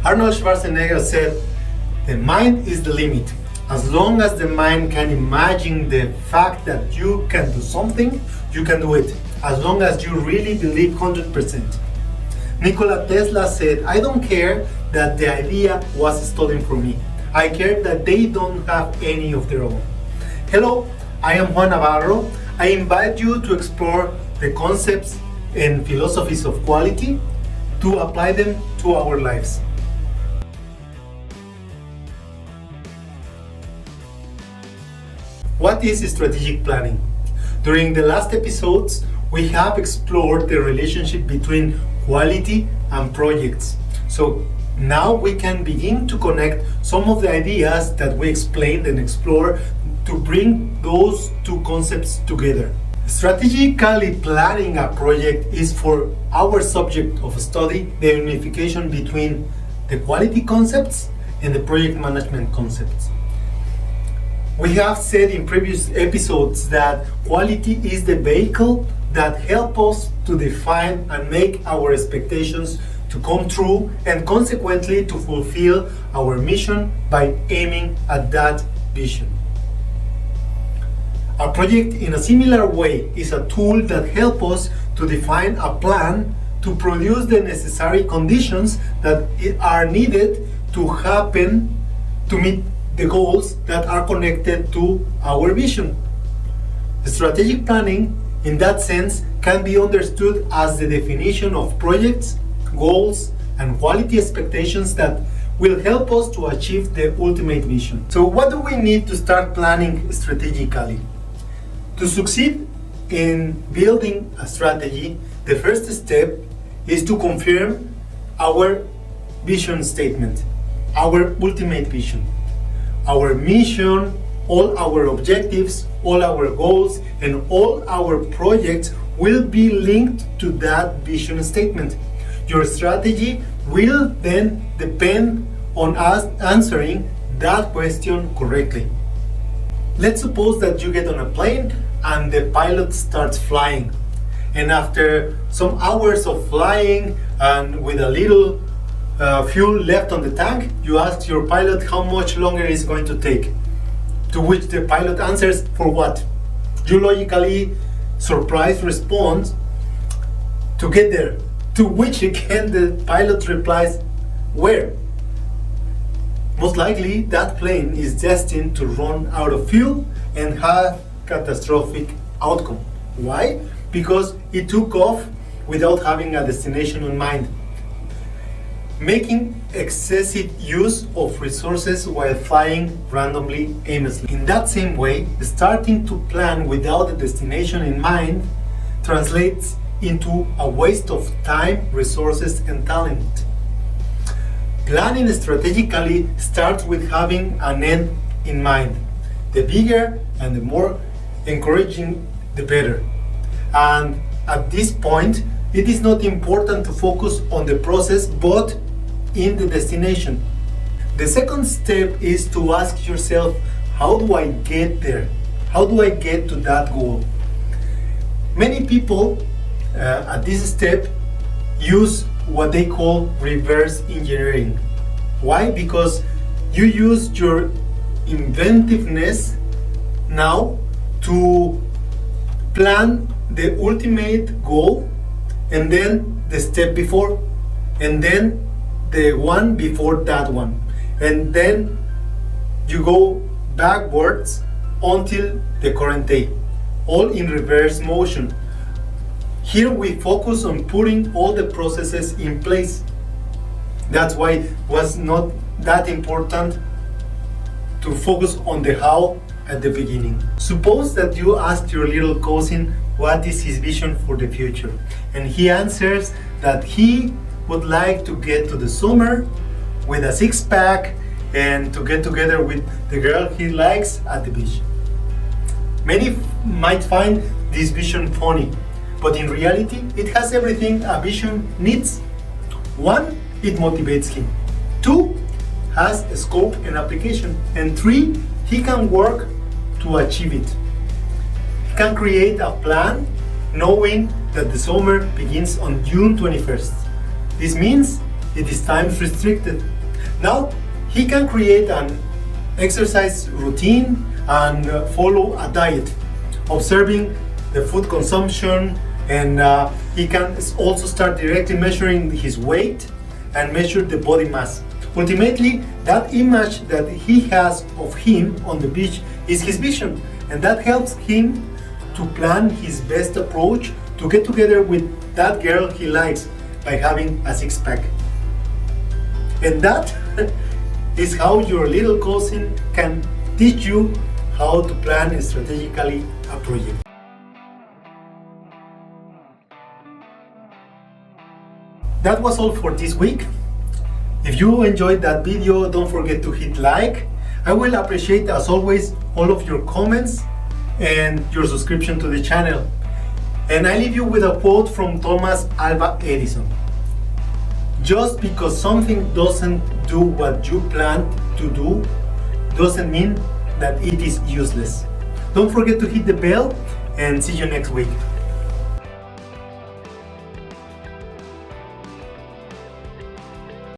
Arnold Schwarzenegger said, "The mind is the limit. As long as the mind can imagine the fact that you can do something, you can do it. As long as you really believe 100%. Nikola Tesla said, "I don't care that the idea was stolen from me. I care that they don't have any of their own." Hello, I am Juan Navarro. I invite you to explore the concepts and philosophies of quality to apply them to our lives. What is strategic planning? During the last episodes, we have explored the relationship between quality and projects. So now we can begin to connect some of the ideas that we explained and explore to bring those two concepts together. Strategically planning a project is, for our subject of study, the unification between the quality concepts and the project management concepts. We have said in previous episodes that quality is the vehicle that helps us to define and make our expectations to come true and consequently to fulfill our mission by aiming at that vision. A project, in a similar way, is a tool that helps us to define a plan to produce the necessary conditions that are needed to happen to meet the goals that are connected to our vision. Strategic planning, in that sense, can be understood as the definition of projects, goals, and quality expectations that will help us to achieve the ultimate vision. So what do we need to start planning strategically? To succeed in building a strategy, the first step is to confirm our vision statement, our ultimate vision. Our mission, all our objectives, all our goals, and all our projects will be linked to that vision statement. Your strategy will then depend on us answering that question correctly. Let's suppose that you get on a plane and the pilot starts flying. And after some hours of flying and with a little fuel left on the tank, you ask your pilot how much longer it's going to take. To which the pilot answers, "For what?" You logically, surprised, respond, "To get there." To which again the pilot replies, "Where?" Most likely that plane is destined to run out of fuel and have catastrophic outcome. Why? Because it took off without having a destination in mind, making excessive use of resources while flying randomly, aimlessly. In that same way, starting to plan without a destination in mind translates into a waste of time, resources, and talent. Planning strategically starts with having an end in mind. The bigger and the more encouraging, the better. And at this point, it is not important to focus on the process, but in the destination. The second step is to ask yourself, how do I get there? How do I get to that goal? Many people at this step use what they call reverse engineering. Why? Because you use your inventiveness now to plan the ultimate goal, and then the step before, and then the one before that one, and then you go backwards until the current day, all in reverse motion. Here we focus on putting all the processes in place. That's why it was not that important to focus on the how at the beginning. Suppose that you asked your little cousin what is his vision for the future, and he answers that he would like to get to the summer with a six-pack and to get together with the girl he likes at the beach. Many might find this vision funny, but in reality it has everything a vision needs. 1, it motivates him. 2, has a scope and application. And 3, he can work to achieve it. He can create a plan knowing that the summer begins on June 21st. This means it is time restricted. Now he can create an exercise routine and follow a diet, observing the food consumption, and he can also start directly measuring his weight and measure the body mass. Ultimately, that image that he has of him on the beach is his vision, and that helps him to plan his best approach to get together with that girl he likes by having a six-pack. And that is how your little cousin can teach you how to plan strategically a project. That was all for this week. If you enjoyed that video, don't forget to hit like. I will appreciate, as always, all of your comments and your subscription to the channel. And I leave you with a quote from Thomas Alva Edison. Just because something doesn't do what you planned to do doesn't mean that it is useless. Don't forget to hit the bell, and see you next week.